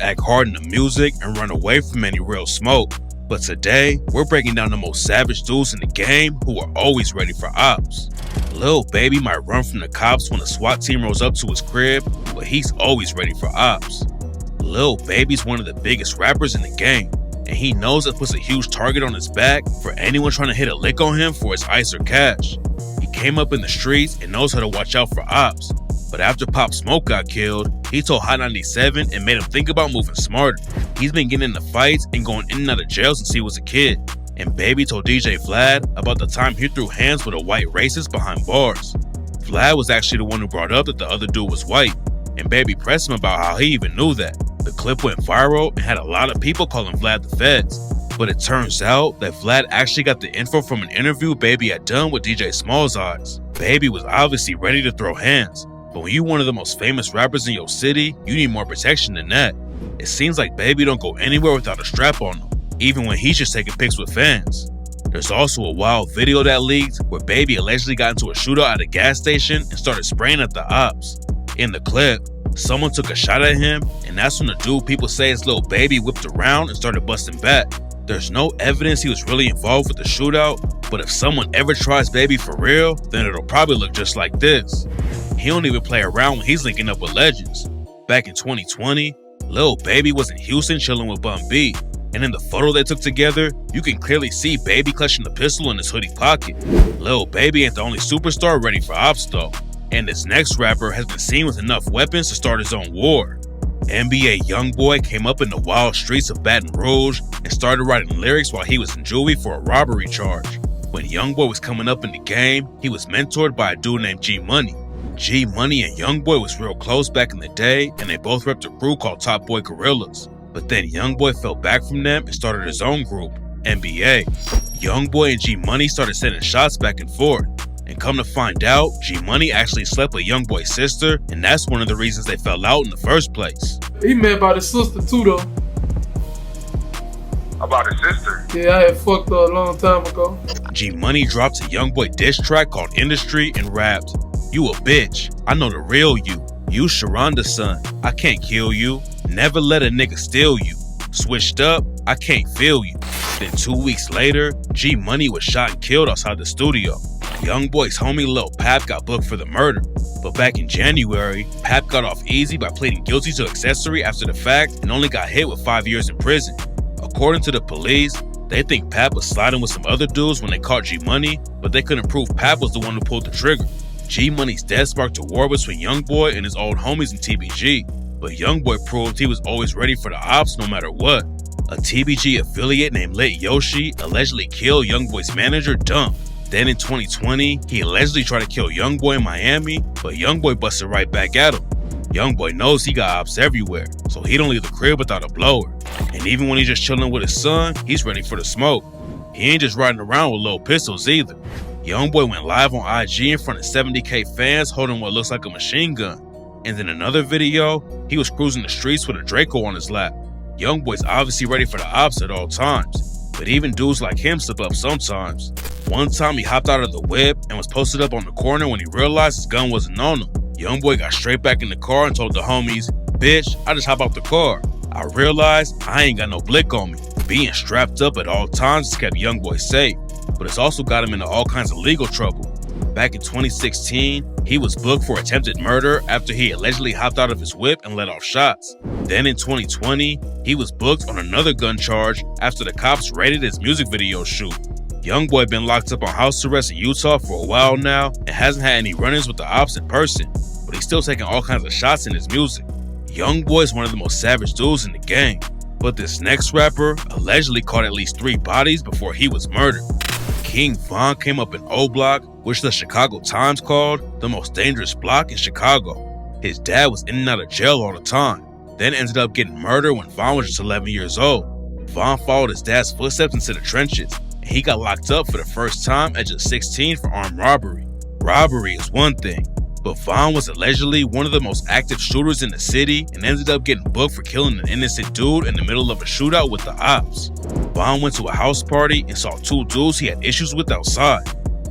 act hard in the music, and run away from any real smoke. But today, we're breaking down the most savage dudes in the game who are always ready for ops. Lil Baby might run from the cops when a SWAT team rolls up to his crib, but he's always ready for ops. Lil Baby's one of the biggest rappers in the game, and he knows it puts a huge target on his back for anyone trying to hit a lick on him for his ice or cash. He came up in the streets and knows how to watch out for ops, but after Pop Smoke got killed, he told Hot 97 and made him think about moving smarter. He's been getting into fights and going in and out of jail since he was a kid, and Baby told DJ Vlad about the time he threw hands with a white racist behind bars. Vlad was actually the one who brought up that the other dude was white, and Baby pressed him about how he even knew that. The clip went viral and had a lot of people calling Vlad the feds, but it turns out that Vlad actually got the info from an interview Baby had done with DJ Small's Eyes. Baby was obviously ready to throw hands, but when you're one of the most famous rappers in your city, you need more protection than that. It seems like Baby don't go anywhere without a strap on him, even when he's just taking pics with fans. There's also a wild video that leaked where Baby allegedly got into a shootout at a gas station and started spraying at the ops. In the clip, someone took a shot at him, and that's when the dude people say is Lil Baby whipped around and started busting back. There's no evidence he was really involved with the shootout, but if someone ever tries Baby for real, then it'll probably look just like this. He don't even play around when he's linking up with legends. Back in 2020, Lil Baby was in Houston chilling with Bun B, and in the photo they took together, you can clearly see Baby clutching the pistol in his hoodie pocket. Lil Baby ain't the only superstar ready for ops though, and this next rapper has been seen with enough weapons to start his own war. NBA YoungBoy came up in the wild streets of Baton Rouge and started writing lyrics while he was in juvie for a robbery charge. When YoungBoy was coming up in the game, he was mentored by a dude named G Money. G Money and YoungBoy was real close back in the day, and they both repped a crew called Top Boy Gorillas. But then YoungBoy fell back from them and started his own group, NBA. YoungBoy and G Money started sending shots back and forth, and come to find out, G Money actually slept with YoungBoy's sister, and that's one of the reasons they fell out in the first place. He mad about his sister too though. About his sister? Yeah, I had fucked her a long time ago. G Money dropped a YoungBoy diss track called Industry and rapped, "You a bitch, I know the real you. You Sharonda's son, I can't kill you. Never let a nigga steal you. Switched up, I can't feel you." Then 2 weeks later, G Money was shot and killed outside the studio. YoungBoy's homie Lil Pap got booked for the murder, but back in January, Pap got off easy by pleading guilty to accessory after the fact and only got hit with 5 years in prison. According to the police, they think Pap was sliding with some other dudes when they caught G Money, but they couldn't prove Pap was the one who pulled the trigger. G Money's death sparked a war between YoungBoy and his old homies in TBG, but YoungBoy proved he was always ready for the ops no matter what. A TBG affiliate named Lit Yoshi allegedly killed YoungBoy's manager, Dump. Then in 2020, he allegedly tried to kill YoungBoy in Miami, but YoungBoy busted right back at him. YoungBoy knows he got ops everywhere, so he don't leave the crib without a blower. And even when he's just chilling with his son, he's ready for the smoke. He ain't just riding around with little pistols either. YoungBoy went live on IG in front of 70K fans holding what looks like a machine gun. And in another video, he was cruising the streets with a Draco on his lap. YoungBoy's obviously ready for the ops at all times, but even dudes like him slip up sometimes. One time he hopped out of the whip and was posted up on the corner when he realized his gun wasn't on him. YoungBoy got straight back in the car and told the homies, "Bitch, I just hop out the car. I realized I ain't got no blick on me." Being strapped up at all times has kept YoungBoy safe, but it's also got him into all kinds of legal trouble. Back in 2016, he was booked for attempted murder after he allegedly hopped out of his whip and let off shots. Then in 2020, he was booked on another gun charge after the cops raided his music video shoot. YoungBoy been locked up on house arrest in Utah for a while now and hasn't had any run-ins with the ops in person, but he's still taking all kinds of shots in his music. YoungBoy is one of the most savage dudes in the game, but this next rapper allegedly caught at least 3 bodies before he was murdered. King Von came up in O Block, which the Chicago Times called the most dangerous block in Chicago. His dad was in and out of jail all the time, then ended up getting murdered when Von was just 11 years old. Von followed his dad's footsteps into the trenches, and he got locked up for the first time at just 16 for armed robbery. Robbery is one thing, but Von was allegedly one of the most active shooters in the city and ended up getting booked for killing an innocent dude in the middle of a shootout with the ops. Von went to a house party and saw 2 dudes he had issues with outside.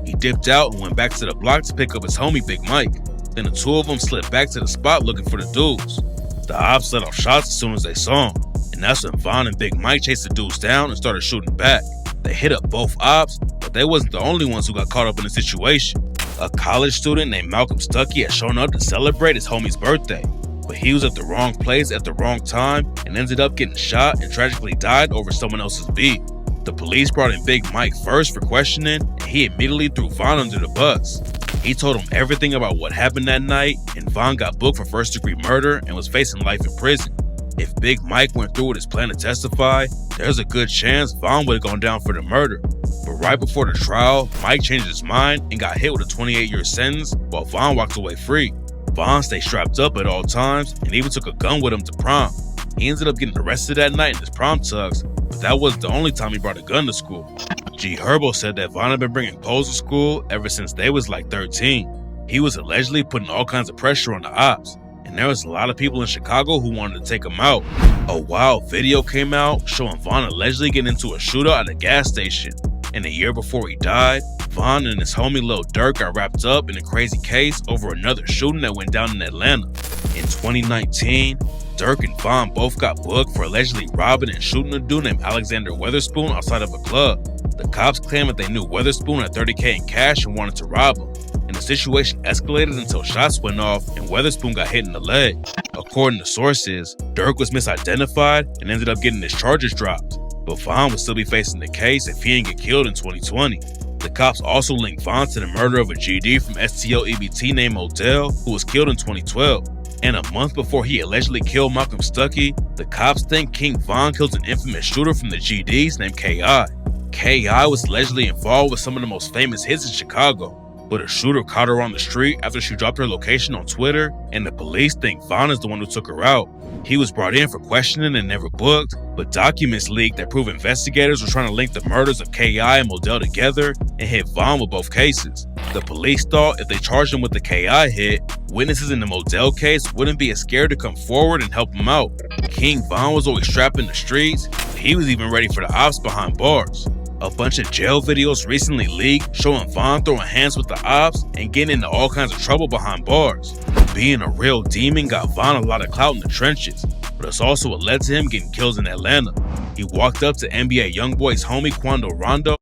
He dipped out and went back to the block to pick up his homie Big Mike. Then the 2 of them slipped back to the spot looking for the dudes. The ops let off shots as soon as they saw him, and that's when Von and Big Mike chased the dudes down and started shooting back. They hit up both ops, but they wasn't the only ones who got caught up in the situation. A college student named Malcolm Stuckey had shown up to celebrate his homie's birthday, but he was at the wrong place at the wrong time and ended up getting shot and tragically died over someone else's beat. The police brought in Big Mike first for questioning, and he immediately threw Von under the bus. He told him everything about what happened that night, and Von got booked for first-degree murder and was facing life in prison. If Big Mike went through with his plan to testify, there's a good chance Von would have gone down for the murder. But right before the trial, Mike changed his mind and got hit with a 28-year sentence while Von walked away free. Von stayed strapped up at all times and even took a gun with him to prom. He ended up getting arrested that night in his prom tux, but that wasn't the only time he brought a gun to school. G Herbo said that Von had been bringing poles to school ever since they was like 13. He was allegedly putting all kinds of pressure on the ops, and there was a lot of people in Chicago who wanted to take him out. A wild video came out showing Von allegedly getting into a shootout at a gas station, and a year before he died, Von and his homie Lil Durk got wrapped up in a crazy case over another shooting that went down in Atlanta. In 2019, Durk and Von both got booked for allegedly robbing and shooting a dude named Alexander Weatherspoon outside of a club. The cops claimed that they knew Weatherspoon had $30K in cash and wanted to rob him, and the situation escalated until shots went off and Weatherspoon got hit in the leg. According to sources, Durk was misidentified and ended up getting his charges dropped, but Von would still be facing the case if he didn't get killed in 2020. The cops also linked Von to the murder of a GD from STO-EBT named Odell, who was killed in 2012. And a month before he allegedly killed Malcolm Stuckey, the cops think King Von killed an infamous shooter from the GDs named K.I. K.I. was allegedly involved with some of the most famous hits in Chicago, but a shooter caught her on the street after she dropped her location on Twitter, and the police think Von is the one who took her out. He was brought in for questioning and never booked, but documents leaked that prove investigators were trying to link the murders of K.I. and Modell together and hit Von with both cases. The police thought if they charged him with the K.I. hit, witnesses in the Modell case wouldn't be as scared to come forward and help him out. King Von was always strapped in the streets, he was even ready for the ops behind bars. A bunch of jail videos recently leaked showing Von throwing hands with the ops and getting into all kinds of trouble behind bars. Being a real demon got Von a lot of clout in the trenches, but it's also what led to him getting killed in Atlanta. He walked up to NBA YoungBoy's homie Quando Rondo